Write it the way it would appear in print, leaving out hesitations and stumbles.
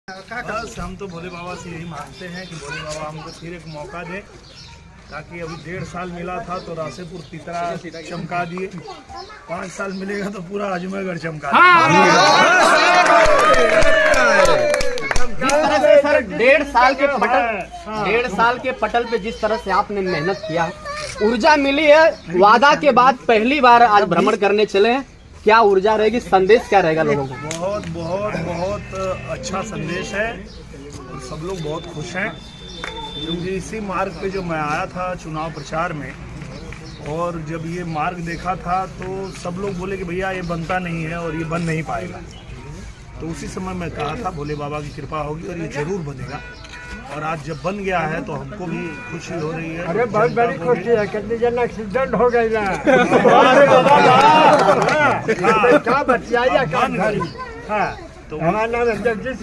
बस हम तो भोले बाबा से यही मांगते हैं कि भोले बाबा हमको फिर एक मौका दे, ताकि अभी 1.5 साल मिला था तो रासेपुर तितरा चमका दिए, 5 साल मिलेगा तो पूरा अजमेरगढ़ चमका दिए। सर 1.5 साल के पटल पे जिस तरह से आपने मेहनत किया, ऊर्जा मिली है, वादा के बाद पहली बार आज भ्रमण करने चले हैं, क्या ऊर्जा रहेगी, संदेश क्या रहेगा लोगों को? बहुत बहुत बहुत अच्छा संदेश है और सब लोग बहुत खुश हैं, क्योंकि इसी मार्ग पे जो मैं आया था चुनाव प्रचार में, और जब ये मार्ग देखा था तो सब लोग बोले कि भैया ये बनता नहीं है और ये बन नहीं पाएगा। तो उसी समय मैं कहा था भोले बाबा की कृपा होगी और ये जरूर बनेगा, और आज जब बन गया है तो हमको भी खुशी हो रही है। अरे बहुत बड़ी खुशी है, कितने जन एक्सीडेंट हो गई ना। क्या बचिया तो हमारा नाम है जगदीश।